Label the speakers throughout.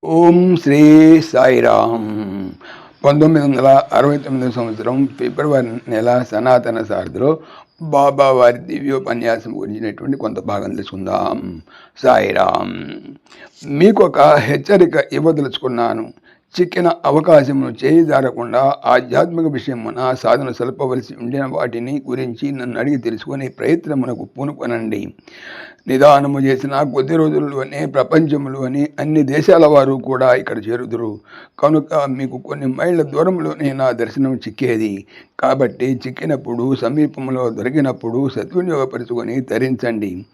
Speaker 1: ఓం శ్రీ సాయిరామ్. 1969 సంవత్సరం ఫిబ్రవరి నెల సనాతన సారథిలో బాబా వారి దివ్యోపన్యాసం గురించినటువంటి కొంత భాగం తెలుసుకుందాం. సాయిరామ్. మీకు ఒక హెచ్చరిక ఇవ్వదలుచుకున్నాను. చిక్కిన అవకాశమును చేయిదారకుండా ఆధ్యాత్మిక విషయమున సాధన సలపవలసి ఉండిన వాటిని గురించి నన్ను అడిగి తెలుసుకునే ప్రయత్నమునకు పూనుకొనండి. నిదానము చేసిన కొద్ది రోజుల్లోనే ప్రపంచంలోని అన్ని దేశాల వారు కూడా ఇక్కడ చేరుదురు. కనుక మీకు కొన్ని మైళ్ళ దూరంలోనే నా దర్శనం చిక్కేది. కాబట్టి చిక్కినప్పుడు, సమీపంలో దొరికినప్పుడు సద్వినియోగపరుచుకొని తరించండి.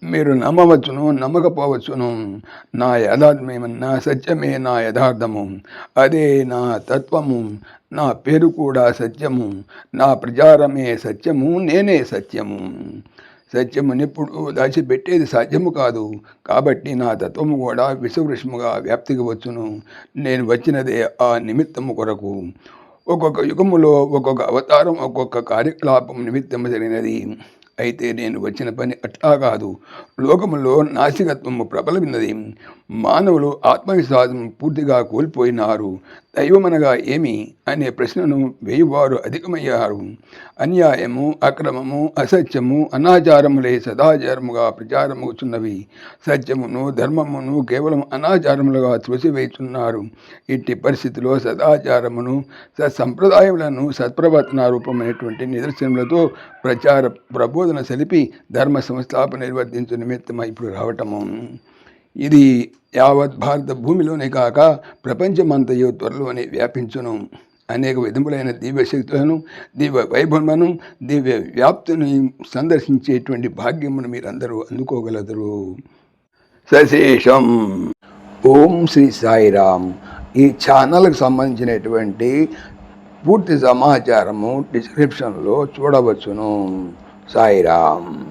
Speaker 1: మీరు నమ్మవచ్చును, నమ్మకపోవచ్చును. నా యథార్థమేమన్నా సత్యమే నా యథార్థము. అదే నా తత్వము. నా పేరు కూడా సత్యము. నా ప్రచారమే సత్యము. నేనే సత్యము. సత్యమునెప్పుడు దాచిపెట్టేది సాధ్యము కాదు. కాబట్టి నా తత్వము కూడా విషవృష్ముగా వ్యాప్తికి వచ్చును. నేను వచ్చినదే ఆ నిమిత్తము కొరకు. ఒక్కొక్క యుగములో ఒక్కొక్క అవతారం, ఒక్కొక్క కార్యకలాపం నిమిత్తము జరిగినది. అయితే నేను వచ్చిన పని అట్లా కాదు. లోకములో నాసికత్వము ప్రబలమైనది. మానవులు ఆత్మవిశ్వాసం పూర్తిగా కోల్పోయినారు. దైవమనగా ఏమి అనే ప్రశ్నను వేయువారు అధికమయ్యారు. అన్యాయము, అక్రమము, అసత్యము, అనాచారములే సదాచారముగా ప్రచారమవుతున్నవి. సత్యమును, ధర్మమును కేవలం అనాచారములుగా త్రోసివేస్తున్నారు. ఇట్టి పరిస్థితిలో సదాచారమును, సత్సంప్రదాయములను సత్ప్రవర్తన రూపమైనటువంటి నిదర్శనములతో ప్రచార ప్రబోధన సలిపి ధర్మ సంస్థాపన నిర్వర్తించు నిమిత్తమై ఇప్పుడు రావటము. ఇది యావత్ భారత భూమిలోనే కాక ప్రపంచమంతయు త్వరలోనే వ్యాపించును. అనేక విధములైన దివ్య శక్తులను, దివ్య వైభవమును, దివ్య వ్యాప్తిని సందర్శించేటువంటి భాగ్యమును మీరందరూ అందుకోగలరు. సశేషం. ఓం శ్రీ సాయిరామ్. ఈ ఛానల్కి సంబంధించినటువంటి పూర్తి సమాచారము డిస్క్రిప్షన్లో చూడవచ్చును. సాయిరామ్.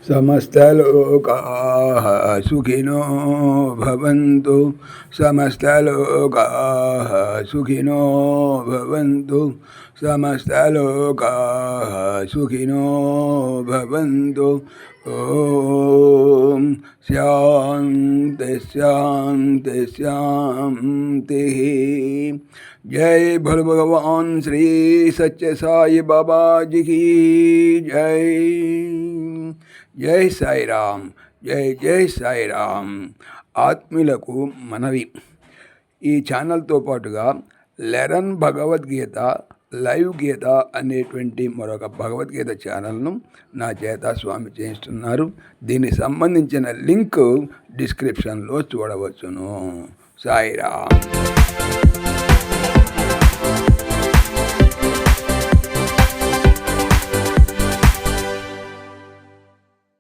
Speaker 1: సమస్తలోకాః సుఖినో భవంతు. సమస్తలోకాః సుఖినో భవంతు. సమస్తలోకాః సుఖినో భవంతు. ఓం శాంతి శాంతి శాంతి. జై భోले భగవాన్ శ్రీ సత్య సాయి బాబాజీకి జై. జై సాయిరామ్. జై జై సాయిరామ్. ఆత్మీయులకు మనవి. ఈ ఛానల్తో పాటుగా లెరన్ భగవద్గీత లైవ్ గీత అనేటువంటి మరొక భగవద్గీత ఛానల్ను నా చేత స్వామి చేయిస్తున్నారు. దీనికి సంబంధించిన లింక్ డిస్క్రిప్షన్లో చూడవచ్చును. సాయిరామ్.